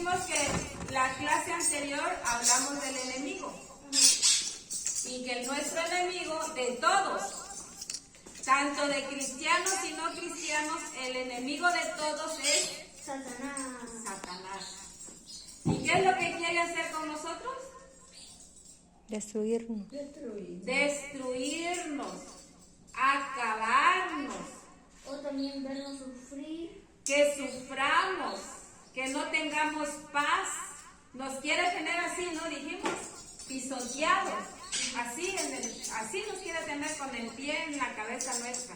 dijimos que la clase anterior hablamos del enemigo y que nuestro enemigo de todos, tanto de cristianos y no cristianos, el enemigo de todos es Satanás. ¿Y qué es lo que quiere hacer con nosotros? Destruirnos. Destruirnos, acabarnos. O también vernos sufrir. Que suframos, que no tengamos paz. Nos quiere tener así, ¿no? Dijimos, pisoteados. Así nos quiere tener con el pie en la cabeza nuestra.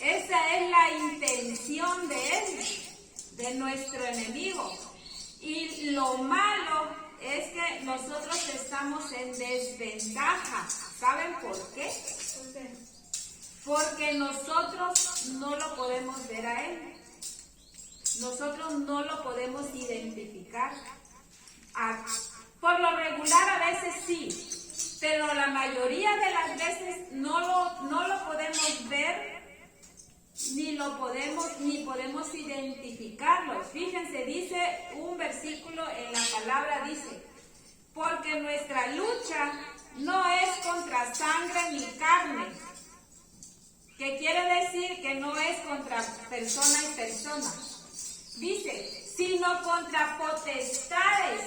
Esa es la intención de él, de nuestro enemigo. Y lo malo es que nosotros estamos en desventaja. ¿Saben por qué? ¿Por qué? Porque nosotros no lo podemos ver a él. Nosotros no lo podemos identificar. Por lo regular a veces sí, pero la mayoría de las veces no lo podemos ver, ni podemos identificarlo. Fíjense, dice un versículo en la palabra, dice, porque nuestra lucha no es contra sangre ni carne, que quiere decir que no es contra persona y persona. Dice, sino contra potestades,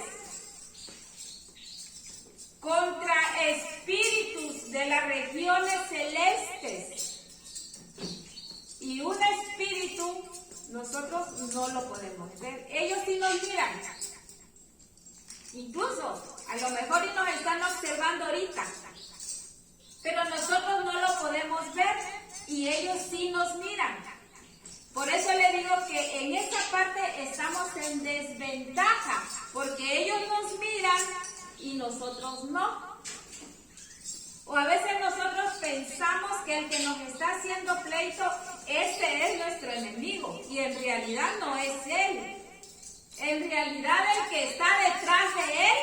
contra espíritus de las regiones celestes. Y un espíritu nosotros no lo podemos ver. Ellos sí nos miran. Incluso, a lo mejor y nos están observando ahorita. Pero nosotros no lo podemos ver y ellos sí nos miran. Por eso le digo que en esta parte estamos en desventaja, porque ellos nos miran y nosotros no. O a veces nosotros pensamos que el que nos está haciendo pleito, ese es nuestro enemigo, y en realidad no es él. En realidad el que está detrás de él,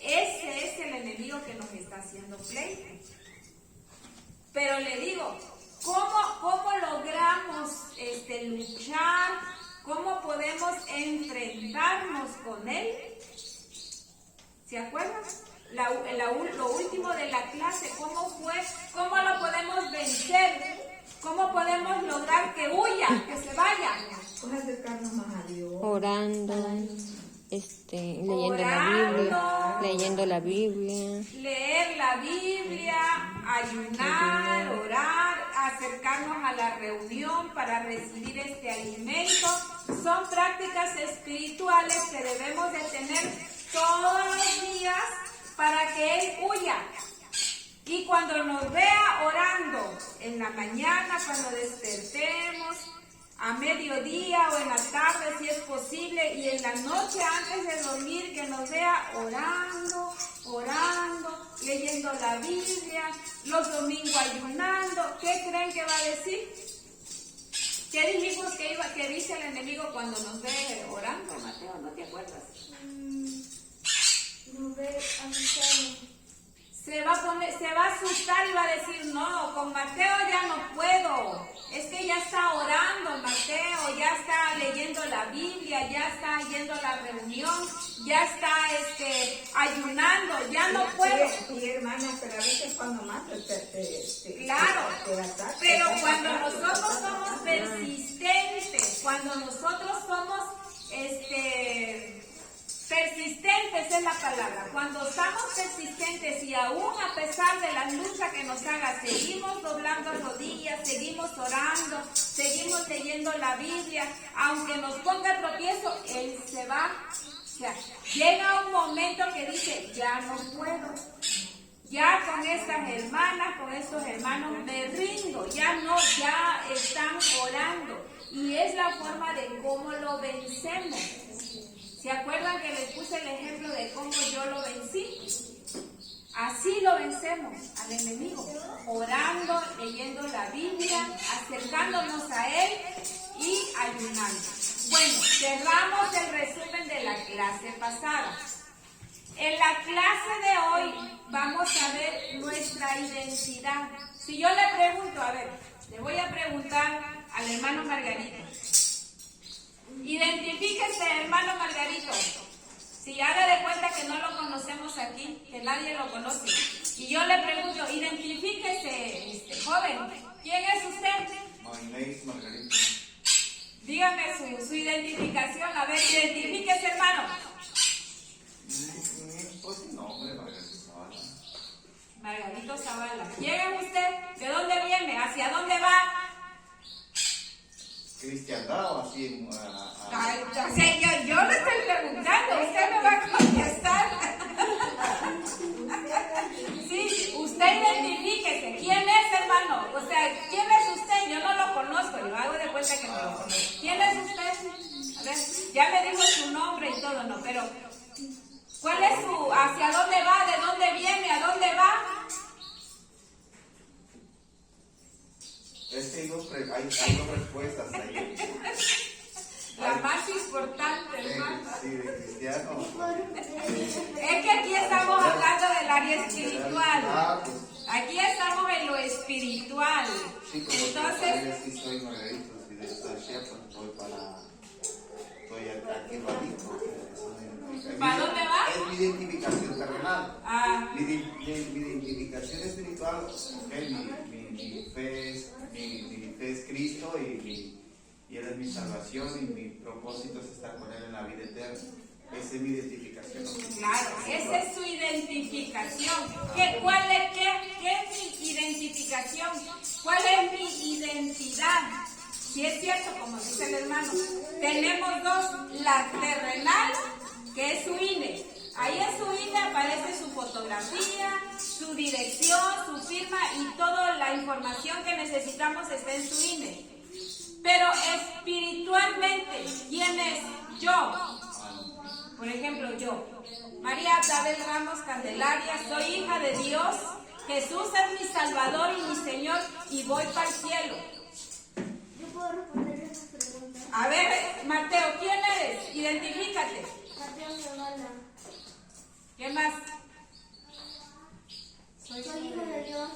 ese es el enemigo que nos está haciendo pleito. Pero le digo, ¿cómo logramos luchar? ¿Cómo podemos enfrentarnos con él? ¿Se acuerdan? Lo último de la clase, ¿cómo fue? ¿Cómo lo podemos vencer? ¿Cómo podemos lograr que huya, que se vaya? Pues acercarnos más a Dios. Orando, leyendo la Biblia. Leer la Biblia, ayunar, orar, acercarnos a la reunión para recibir este alimento. Son prácticas espirituales que debemos de tener todos los días para que Él huya. Y cuando nos vea orando en la mañana, cuando despertemos, a mediodía o en la tarde si es posible, y en la noche antes de dormir, que nos vea orando, leyendo la Biblia, los domingos ayunando, ¿qué creen que va a decir? ¿Qué dijimos que dice el enemigo cuando nos ve orando, Mateo? ¿No te acuerdas? Nos ve asustado. Se va a asustar y va a decir, no, con Mateo ya no puedo. Es que ya está orando Mateo, ya está leyendo la Biblia, ya está yendo a la reunión, ya está ayunando, ya no puedo. Sí, hermana, pero a veces cuando más Claro, pero cuando nosotros somos persistentes, cuando nosotros somos persistentes es la palabra. Cuando estamos persistentes y aún a pesar de la lucha que nos haga, seguimos doblando rodillas, seguimos orando, seguimos leyendo la Biblia, aunque nos ponga tropiezo, Él se va. O sea, llega un momento que dice, ya no puedo. Ya con estas hermanas, con estos hermanos me rindo, ya están orando. Y es la forma de cómo lo vencemos. ¿Se acuerdan que les puse el ejemplo de cómo yo lo vencí? Así lo vencemos al enemigo, orando, leyendo la Biblia, acercándonos a Él y ayunando. Bueno, cerramos el resumen de la clase pasada. En la clase de hoy vamos a ver nuestra identidad. Si yo le pregunto, le voy a preguntar al hermano Margarito. Identifíquese, hermano Margarito. nadie lo conoce. Y yo le pregunto, identifíquese, joven, ¿quién es usted? Inés Margarita. Dígame su identificación, a ver, identifíquese, hermano. Pues mi nombre, Margarita Zavala. Margarito Zavala. ¿Quién es usted? ¿De dónde viene? ¿Hacia dónde va? ¿Cristiandad o así? Ay, o sea, yo le estoy preguntando, usted me va a contestar. Sí, usted identifíquese. ¿Quién es, hermano? O sea, ¿quién es usted? Yo no lo conozco, yo hago de cuenta que no lo conozco. ¿Quién es usted? A ver, ya me dijo su nombre y todo, ¿no? Pero, ¿cuál es su, hacia dónde va, de dónde viene, a dónde va? Es que hay dos respuestas ahí. La más importante, hermano. Sí, de cristiano. Es que aquí estamos hablando del área espiritual. Pues Aquí estamos en lo espiritual. sí, como Entonces, sí soy Margarito, sí, de esta Chiapas, estoy aquí radico. ¿Para dónde va? Es mi identificación terrenal. ah, Mi identificación espiritual, mi fe es Cristo y Él es mi salvación y mi propósito es estar con Él en la vida eterna. Esa es mi identificación. claro, esa es su identificación. ¿Qué es mi identificación? ¿Cuál es mi identidad? Si es cierto, como dice el hermano, tenemos dos, la terrenal, que es su INE. Ahí en su INE aparece su fotografía, su dirección, su firma y toda la información que necesitamos está en su INE. Pero espiritualmente, ¿quién es yo? Por ejemplo, yo, María Abel Ramos Candelaria, soy hija de Dios, Jesús es mi Salvador y mi Señor y voy para el cielo. Yo puedo responder esas preguntas. A ver, Mateo, ¿quién eres? Identifícate. Mateo Zavala. ¿Qué más? Soy hijo de Dios.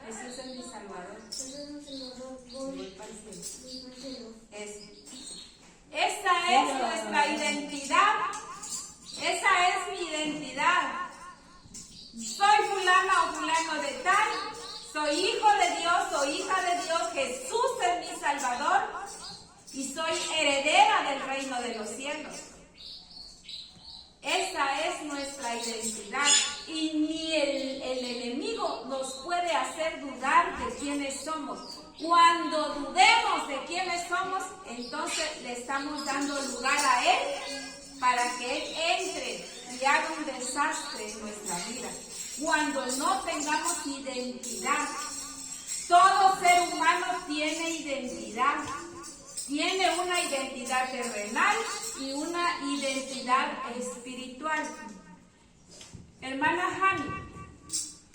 Jesús es mi Salvador. Jesús es mi Salvador. Voy Voy para el cielo. al cielo. Esta es nuestra identidad. Esa es mi identidad. Soy fulana o fulano de tal. Soy hijo de Dios, soy hija de Dios. Jesús es mi Salvador. Y soy heredera del reino de los cielos. Esa es nuestra identidad. Y ni el enemigo nos puede hacer dudar de quiénes somos. Cuando dudemos de quiénes somos, entonces le estamos dando lugar a Él para que Él entre y haga un desastre en nuestra vida. Cuando no tengamos identidad, todo ser humano tiene identidad. Tiene una identidad terrenal y una identidad espiritual. Hermana Hani,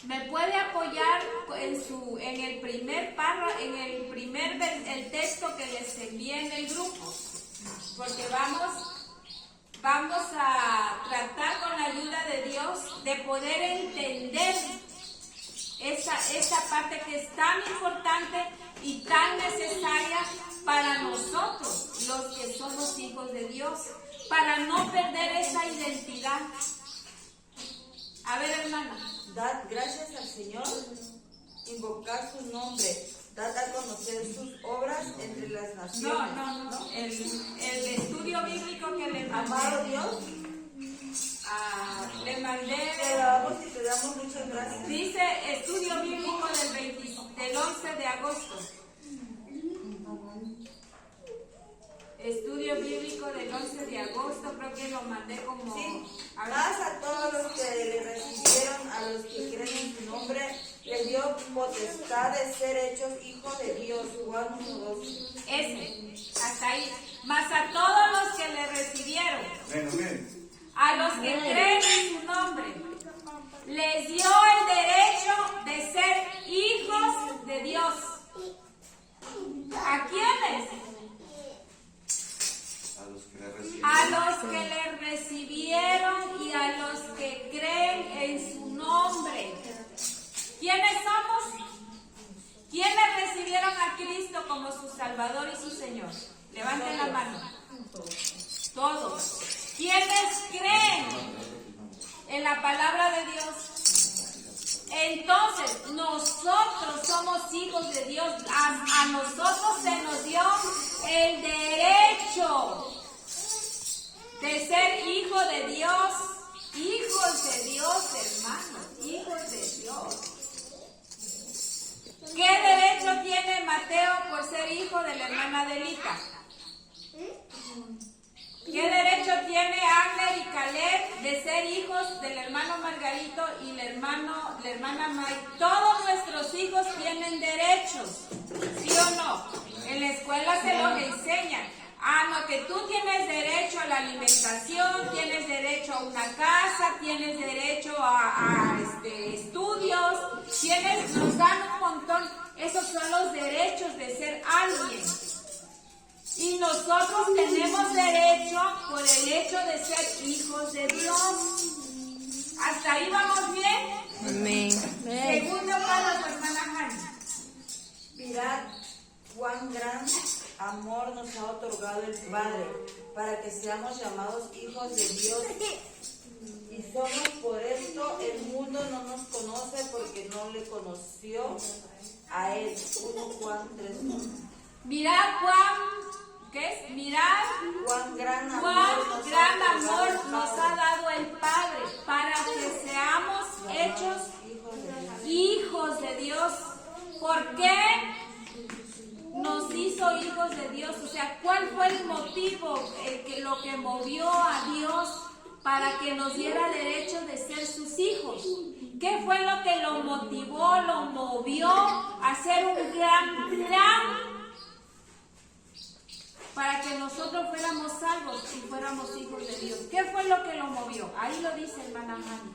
¿me puede apoyar en el primer párrafo, el texto que les envié en el grupo? Porque vamos a tratar con la ayuda de Dios de poder entender esa parte que es tan importante y tan necesaria para nosotros, los que somos hijos de Dios, para no perder esa identidad. A ver, hermana. Dad gracias al Señor, invocad su nombre, dad a conocer sus obras entre las naciones. No. El estudio bíblico que le mandé. Amado Dios, Le mandé. te alabamos y te damos muchas gracias. Dice estudio bíblico del 11 de agosto. Estudio bíblico del 11 de agosto, creo que lo mandé como... Sí, A ver. más a todos los que le recibieron, a los que creen en su nombre, les dio potestad de ser hechos hijos de Dios. Juan 1:12. Hasta ahí. Más a todos los que le recibieron, a los que creen en su nombre, les dio el derecho de ser hijos de Dios. ¿A quiénes? A los que le recibieron y a los que creen en su nombre. ¿Quiénes somos? ¿Quiénes recibieron a Cristo como su Salvador y su Señor? Levanten la mano. Todos. ¿Quiénes creen en la palabra de Dios. Entonces, nosotros somos hijos de Dios. A nosotros se nos dio el derecho de ser hijo de Dios. Hijos de Dios, hermanos. Hijos de Dios. ¿Qué derecho tiene Mateo por ser hijo de la hermana Adelita? ¿Qué derecho tiene Agner y Caleb de ser hijos del hermano Margarito y la hermana May? Todos nuestros hijos tienen derechos, ¿sí o no? En la escuela se los enseñan. No, que tú tienes derecho a la alimentación, tienes derecho a una casa, tienes derecho a estudios, nos dan un montón. Esos son los derechos de ser alguien. Y nosotros tenemos derecho por el hecho de ser hijos de Dios. ¿Hasta ahí vamos bien? Amén. Segundo paso, hermana Hani. Mirad cuán gran amor nos ha otorgado el Padre para que seamos llamados hijos de Dios. Y somos por esto, el mundo no nos conoce porque no le conoció a Él. 1 Juan 3:1. Mirad ¿qué es? Mirad Cuán gran amor nos ha dado el Padre para que seamos hechos hijos de Dios. ¿Por qué nos hizo hijos de Dios? O sea, ¿cuál fue el motivo, lo que movió a Dios para que nos diera derecho de ser sus hijos? ¿Qué fue lo que lo motivó, lo movió a hacer un gran plan para que nosotros fuéramos salvos y fuéramos hijos de Dios? ¿Qué fue lo que lo movió? Ahí lo dice hermana Hani.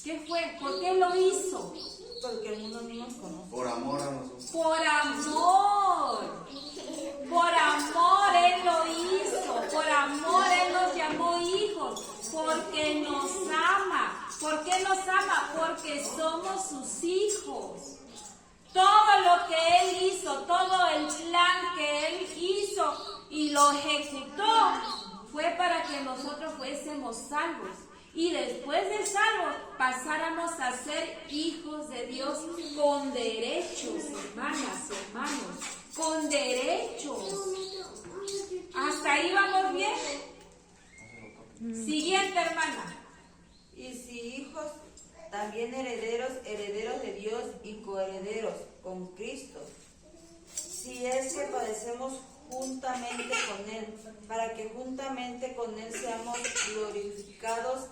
¿Qué fue? ¿Por qué lo hizo? Porque el mundo no nos conoce. Por amor a nosotros. Por amor. Por amor Él lo hizo. Por amor Él nos llamó hijos. Porque nos ama. ¿Por qué nos ama? Porque somos sus hijos. Todo lo que Él hizo, todo el plan que Él hizo y lo ejecutó fue para que nosotros fuésemos salvos. Y después de salvos pasáramos a ser hijos de Dios con derechos, hermanas, hermanos, con derechos. ¿Hasta ahí vamos bien? Siguiente, hermana. Y si hijos, también herederos, herederos de Dios y coherederos con Cristo. Si es que padecemos juntamente con Él, para que juntamente con Él seamos glorificados.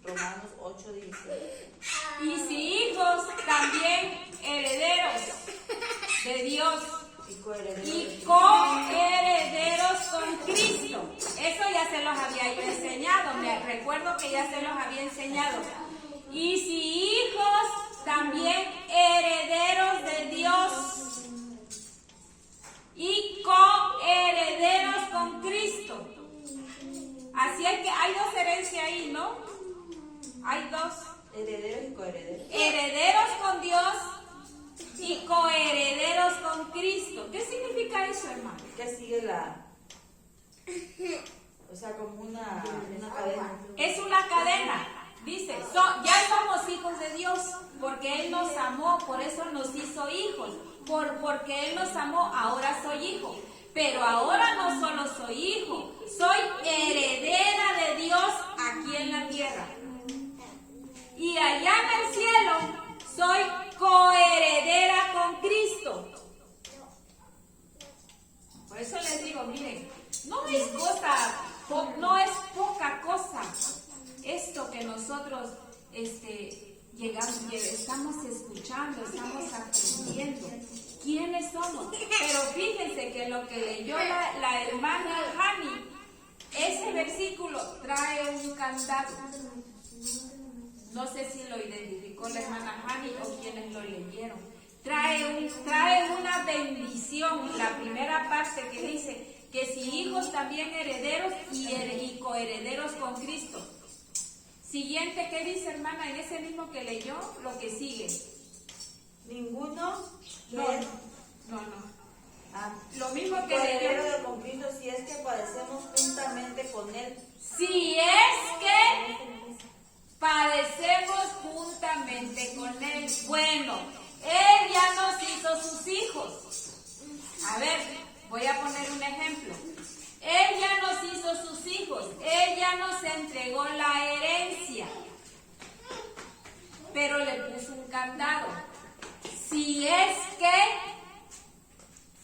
Romanos 8:16. Y si hijos, también herederos de Dios y coherederos con Cristo. Eso ya se los había yo enseñado, me recuerdo que ya se los había enseñado. Y si hijos, también herederos de Dios y coherederos con Cristo. Así es que hay dos herencias ahí, ¿no? Hay dos. Herederos y coherederos. Herederos con Dios y coherederos con Cristo. ¿Qué significa eso, hermano? ¿Qué sigue o sea, como una cadena? Es una cadena. Dice, ya somos hijos de Dios porque Él nos amó, por eso nos hizo hijos. Porque Él nos amó, ahora soy hijo. Pero ahora no solo soy hijo, soy heredera de Dios aquí en la tierra. Y allá en el cielo soy coheredera con Cristo. Por eso les digo, miren, no es poca cosa esto que nosotros estamos escuchando, estamos aprendiendo. ¿Quiénes somos? Pero fíjense que lo que leyó la hermana Hani, ese versículo trae un candado. No sé si lo identificó la hermana Hani o quienes lo leyeron. Trae una bendición. La primera parte que dice que si hijos también herederos y coherederos con Cristo. Siguiente, ¿qué dice, hermana? En ese mismo que leyó, lo que sigue. Ninguno. No. Lo mismo que coheredero leyó. de con Cristo, si es que padecemos juntamente con Él. Si es que padecemos juntamente con Él. Bueno, Él ya nos hizo sus hijos. A ver, voy a poner un ejemplo. Él ya nos hizo sus hijos. Él ya nos entregó la herencia. Pero le puso un candado. Si es que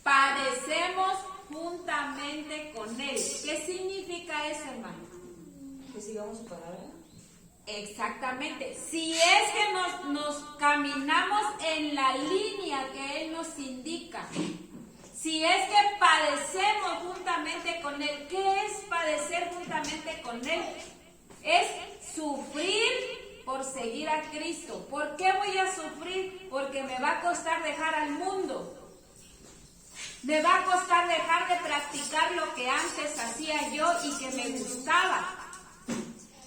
padecemos juntamente con Él. ¿Qué significa eso, hermano? Que sigamos su palabra. Exactamente. Si es que nos caminamos en la línea que Él nos indica. Si es que padecemos juntamente con Él. ¿Qué es padecer juntamente con Él? Es sufrir por seguir a Cristo. ¿Por qué voy a sufrir? Porque me va a costar dejar al mundo. Me va a costar dejar de practicar lo que antes hacía yo y que me gustaba.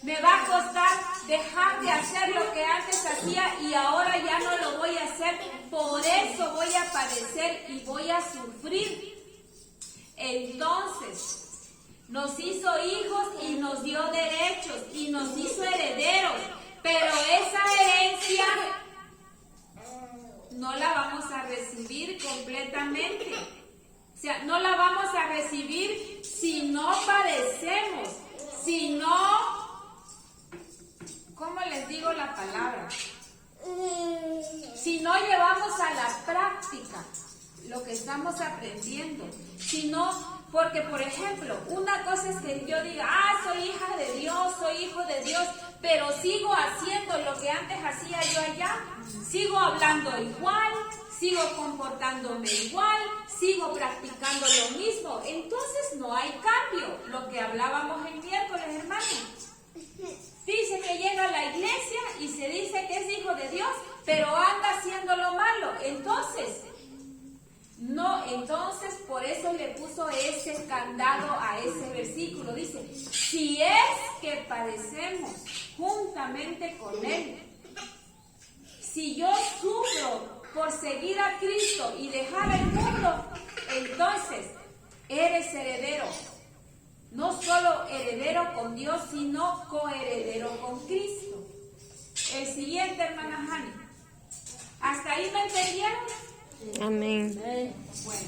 Me va a costar dejar de hacer lo que antes hacía y ahora ya no lo voy a hacer. Por eso voy a padecer y voy a sufrir. Entonces, nos hizo hijos y nos dio derechos y nos hizo herederos. Pero esa herencia no la vamos a recibir completamente. O sea, no la vamos a recibir si no padecemos, si no, ¿cómo les digo la palabra? Si no llevamos a la práctica lo que estamos aprendiendo, si no, porque por ejemplo, una cosa es que yo diga, soy hija de Dios, soy hijo de Dios, pero sigo haciendo lo que antes hacía yo allá, sigo hablando igual, sigo comportándome igual, sigo practicando lo mismo, entonces no hay cambio. Lo que hablábamos el miércoles, hermanos. Dice que llega a la iglesia y se dice que es hijo de Dios, pero anda haciendo lo malo. Entonces por eso le puso ese candado a ese versículo. Dice, si es que padecemos juntamente con Él, si yo sufro por seguir a Cristo y dejar el mundo, entonces eres heredero. No solo heredero con Dios, sino coheredero con Cristo. El siguiente, hermana Hani. ¿Hasta ahí me entendieron? Amén. Bueno.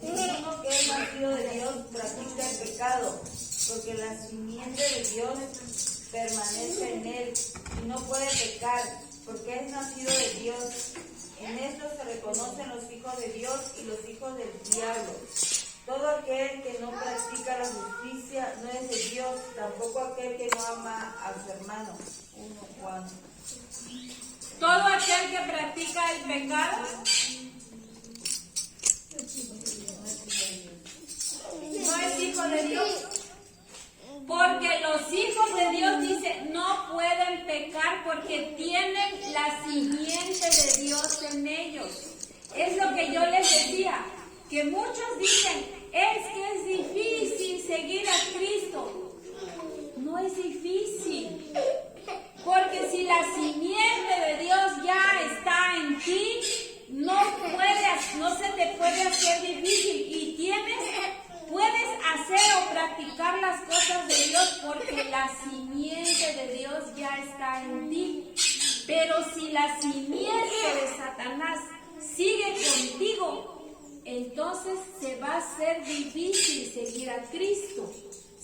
Ninguno que es nacido de Dios practica el pecado, porque la simiente de Dios permanece en él y no puede pecar, porque es nacido de Dios. En esto se reconocen los hijos de Dios y los hijos del diablo. Todo aquel que no practica la justicia no es de Dios, tampoco aquel que no ama a su hermano. 1 Juan. Todo aquel que practica el pecado no es hijo de Dios. Porque los hijos de Dios, dice, no pueden pecar porque tienen la simiente de Dios en ellos. Es lo que yo les decía, que muchos dicen, es que es difícil seguir a Cristo. No es difícil, porque si la simiente de Dios ya está en ti, no se te puede hacer difícil y puedes hacer o practicar las cosas de Dios porque la simiente de Dios ya está en ti. Pero si la simiente de Satanás sigue contigo, entonces se va a hacer difícil seguir a Cristo.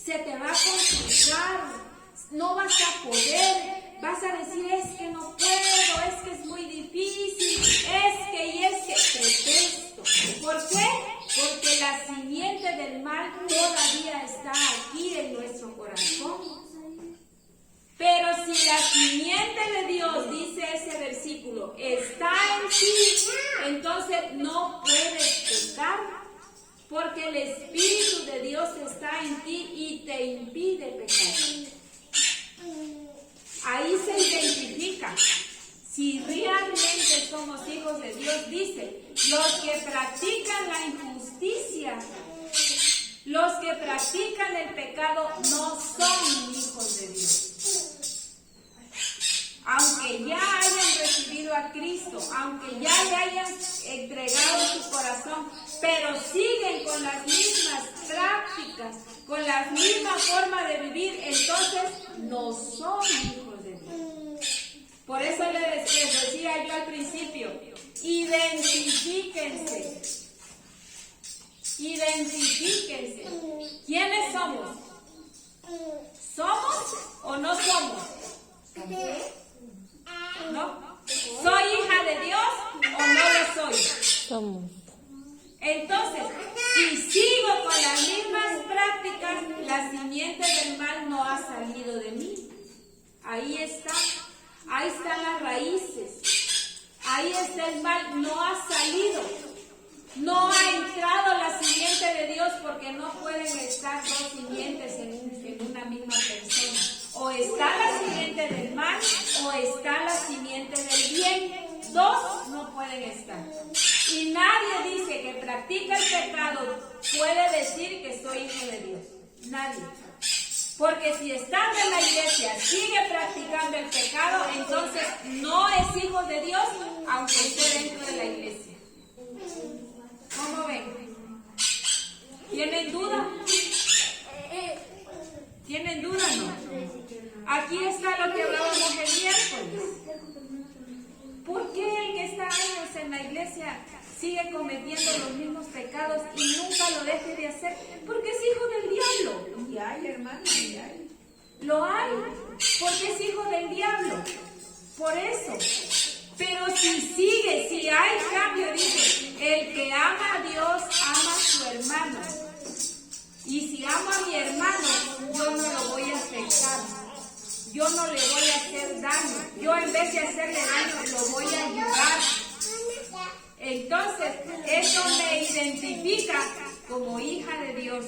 Se te va a complicar, no vas a poder, vas a decir, es que no puedo, es que es muy difícil, pretexto. ¿Por qué? Porque la simiente del mal todavía está aquí en nuestro corazón. Pero si la simiente de Dios, dice ese versículo, está en ti, entonces no puedes pecar, porque el Espíritu de Dios está en ti y te impide pecar. Ahí se identifica si realmente somos hijos de Dios. Dice, los que practican la injusticia, los que practican el pecado no son hijos de Dios. Aunque ya hayan recibido a Cristo, aunque ya le hayan entregado su corazón, pero siguen con las mismas prácticas, con la misma forma de vivir, entonces no son hijos de Dios. Por eso les decía yo al principio, identifíquense. Identifíquense. ¿Quiénes somos? ¿Somos o no somos? ¿No? ¿Soy hija de Dios o no lo soy? Somos. Entonces, si sigo con las mismas prácticas, la simiente del mal no ha salido de mí. Ahí está. Ahí están las raíces. Ahí está el mal, no ha salido. No ha entrado la simiente de Dios porque no pueden estar dos simientes en una misma persona. O está la simiente del mal o está la simiente del bien. Dos no pueden estar. Y nadie dice que practica el pecado puede decir que soy hijo de Dios. Nadie. Porque si estando en la iglesia sigue practicando el pecado, entonces no es hijo de Dios, aunque esté dentro de la iglesia. ¿Cómo ven? ¿Tienen duda? ¿Tienen duda o no? Aquí está lo que hablábamos el miércoles. ¿Por qué el que está años en la iglesia sigue cometiendo los mismos pecados y nunca lo deje de hacer? Porque es hijo del diablo. Y hay, hermano, y hay. Lo hay, porque es hijo del diablo. Por eso. Pero si sigue, si hay cambio, dice, el que ama a Dios ama a su hermano. Y si amo a mi hermano, yo no lo voy a afectar. Yo no le voy a hacer daño. Yo en vez de hacerle daño, lo voy a ayudar. Entonces, eso me identifica como hija de Dios.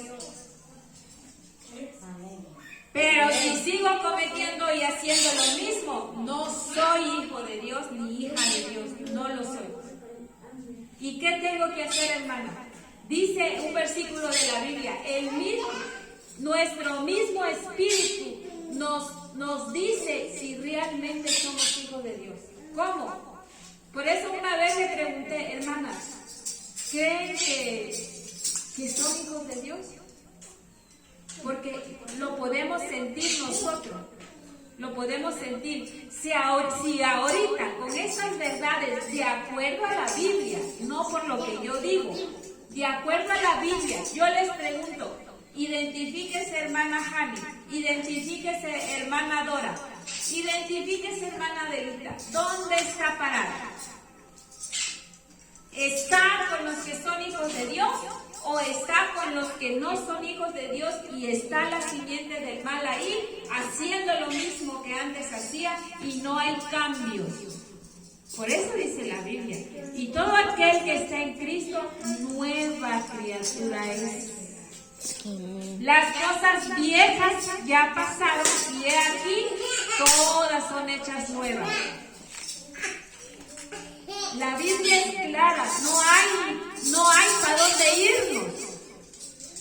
Pero si sigo cometiendo y haciendo lo mismo, no soy hijo de Dios ni hija de Dios. No lo soy. ¿Y qué tengo que hacer, hermana? Dice un versículo de la Biblia, nuestro mismo espíritu nos dice si realmente somos hijos de Dios. ¿Cómo? Por eso una vez le pregunté, hermanas, ¿creen que son hijos de Dios? Porque lo podemos sentir nosotros, lo podemos sentir. Si ahorita con esas verdades, de acuerdo a la Biblia, no por lo que yo digo, de acuerdo a la Biblia, yo les pregunto, identifíquese hermana Jani, identifíquese hermana Dora, identifíquese hermana Adelita, ¿dónde está parada? ¿Está con los que son hijos de Dios o está con los que no son hijos de Dios y está la simiente del mal ahí haciendo lo mismo que antes hacía y no hay cambios? Por eso dice la Biblia, y todo aquel que está en Cristo, nueva criatura es. Las cosas viejas ya pasaron y he aquí, todas son hechas nuevas. La Biblia es clara, no hay para dónde irnos.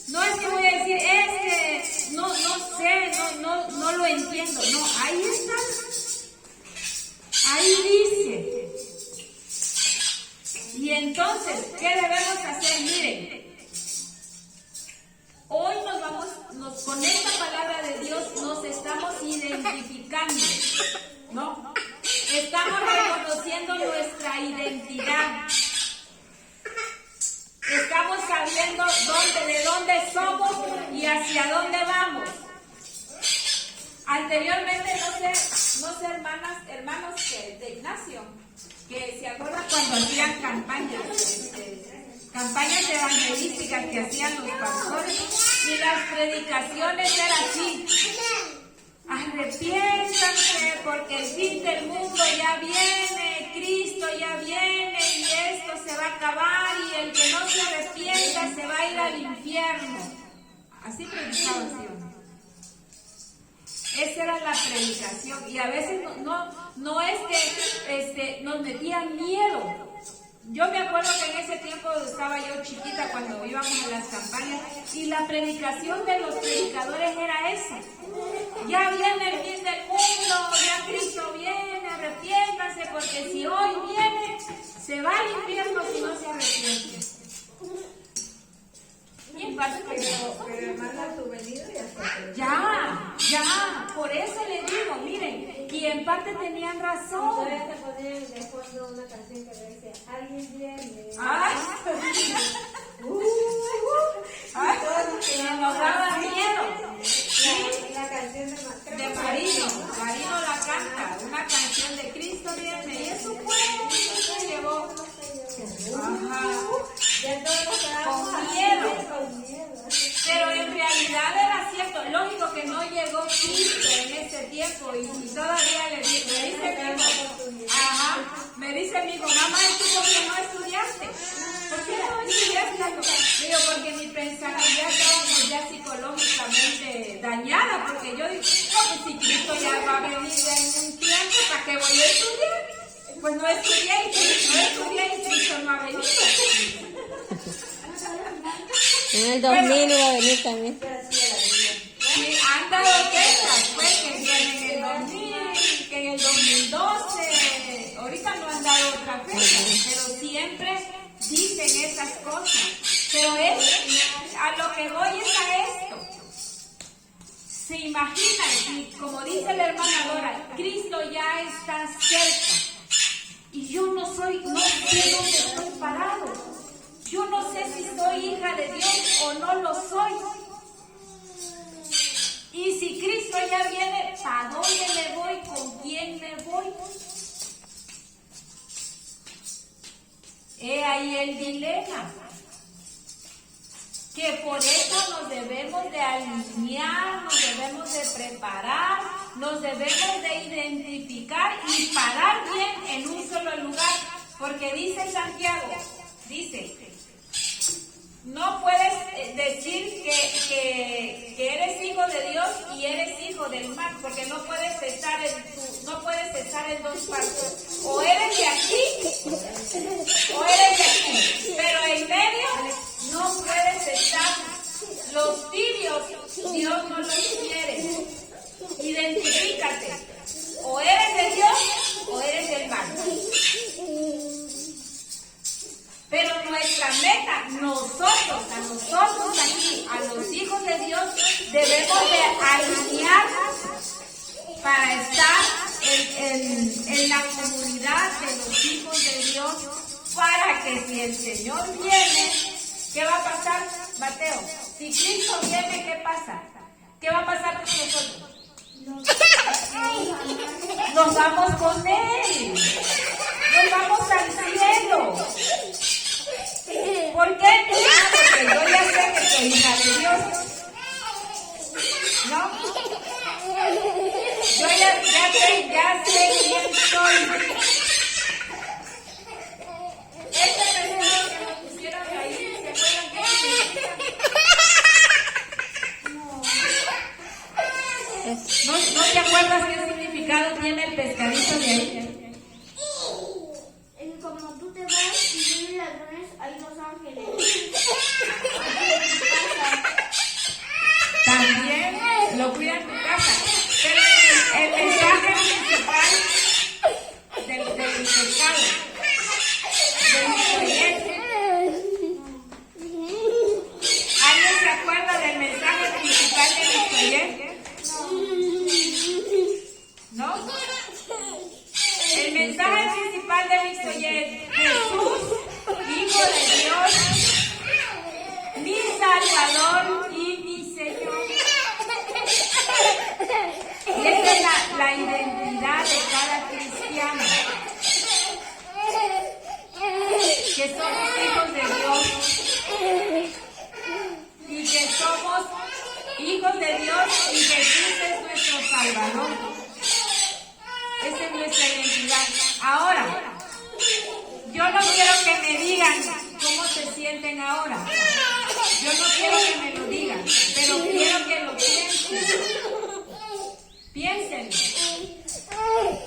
No es que voy a decir, no sé, no lo entiendo. No, ahí está. Ahí dice. Y entonces, ¿qué debemos hacer? Miren, hoy con esta palabra de Dios nos estamos identificando, ¿no? Estamos reconociendo nuestra identidad. Estamos sabiendo de dónde somos y hacia dónde vamos. Anteriormente, no sé hermanos de Ignacio, que se acuerdan cuando hacían campañas evangelísticas que hacían los pastores, y las predicaciones eran así: arrepiéntanse porque el fin del mundo ya viene, Cristo ya viene y esto se va a acabar y el que no se arrepienta se va a ir al infierno. Así predicaban, ¿sí o no? Esa era la predicación, y a veces no es que nos metían miedo. Yo me acuerdo que en ese tiempo estaba yo chiquita cuando íbamos a las campañas y la predicación de los predicadores era esa: ya viene el fin del mundo, ya Cristo viene, arrepiéntanse porque si hoy viene se va al infierno si no se arrepiente. y en parte peligroso. Pero hermana, tu venido ya está. Ya, por eso le digo, miren, y en parte tenían razón. Todavía te ponen de fondo una canción que dice, alguien viene. Ay, nos daba miedo. La canción De Marino la canta, una canción de Cristo viene, y eso fue, se llevó. Ajá. Ya todos estábamos Con miedo. con miedo. Pero en realidad era cierto, lógico que no llegó Cristo en ese tiempo y todavía me dice mi hijo, mamá, ¿tú por qué no estudiaste? ¿Por qué no estudiaste? Digo, porque mi pensamiento ya estábamos ya psicológicamente dañada, porque yo digo, no, pues si Cristo ya va a venir en un tiempo, ¿para qué voy a estudiar? Pues no estudié y Cristo no ha venido. En el 2000 iba a venir también. Sí, han dado fechas, pues, que vienen en el 2000, que en el 2012, ahorita no han dado otra fecha, pero siempre dicen esas cosas. Pero a lo que voy es a esto. Se imaginan, y como dice la hermana Dora, Cristo ya está cerca. Y yo no sé dónde estoy parado. Yo no sé si soy hija de Dios o no lo soy. Y si Cristo ya viene, ¿para dónde me voy? ¿Con quién me voy? He ahí el dilema. Que por eso nos debemos de alinear, nos debemos de preparar, nos debemos de identificar y parar bien en un solo lugar. Porque dice Santiago, dice, no puedes decir que eres hijo de Dios y eres hijo del mal, porque no puedes estar en dos partes. O eres de aquí o eres de aquí, pero en medio no puedes estar. Los tibios Dios no los quiere. Identifícate. O eres de Dios o eres del mal. Pero nuestra meta, a nosotros aquí, a los hijos de Dios, debemos de alinearnos para estar en la comunidad de los hijos de Dios, para que si el Señor viene, ¿qué va a pasar, Mateo? Si Cristo viene, ¿qué pasa? ¿Qué va a pasar con nosotros? Nos vamos con Él. Nos vamos al cielo. ¿Por qué? Porque yo ya sé que soy hija de Dios. ¿No? Yo ya sé quién soy. Este mensaje que nos pusieron ahí, ¿se acuerdan qué significa? ¿No te acuerdas qué significado tiene el pescadito de ahí? Como tú te vas y vienen ladrones, hay dos ángeles. También lo cuida en tu casa. Pero el mensaje principal del pescado, del proyecto. ¿Alguien se acuerda del mensaje principal del proyecto? ¿No? El mensaje principal de Misoye es Jesús, Hijo de Dios, mi Salvador y mi Señor. Y esa es la identidad de cada cristiano. Que somos hijos de Dios. Y que somos hijos de Dios y Jesús es nuestro Salvador. Esa es nuestra identidad. Ahora, yo no quiero que me digan cómo se sienten ahora. Yo no quiero que me lo digan, pero quiero que lo piensen. Piensen.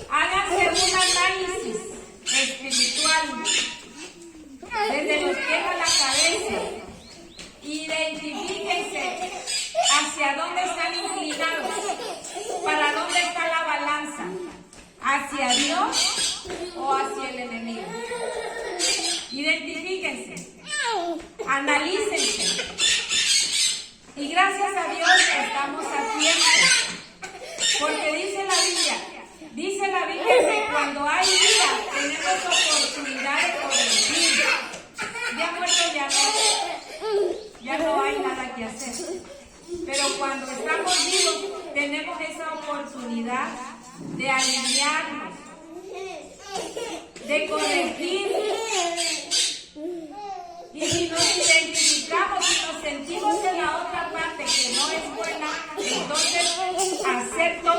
Háganse un análisis espiritual desde los pies a la cabeza. Identifíquense hacia dónde están inclinados, para dónde está la balanza. ¿Hacia Dios o hacia el enemigo? Identifíquense, analícense. Y gracias a Dios estamos a tiempo. Porque dice la Biblia que cuando hay vida tenemos oportunidad de corregir. Ya muerto ya no hay nada que hacer. Pero cuando estamos vivos tenemos esa oportunidad de alinearnos, de corregir. Y si nos identificamos y nos sentimos en la otra parte que no es buena, entonces hacer todo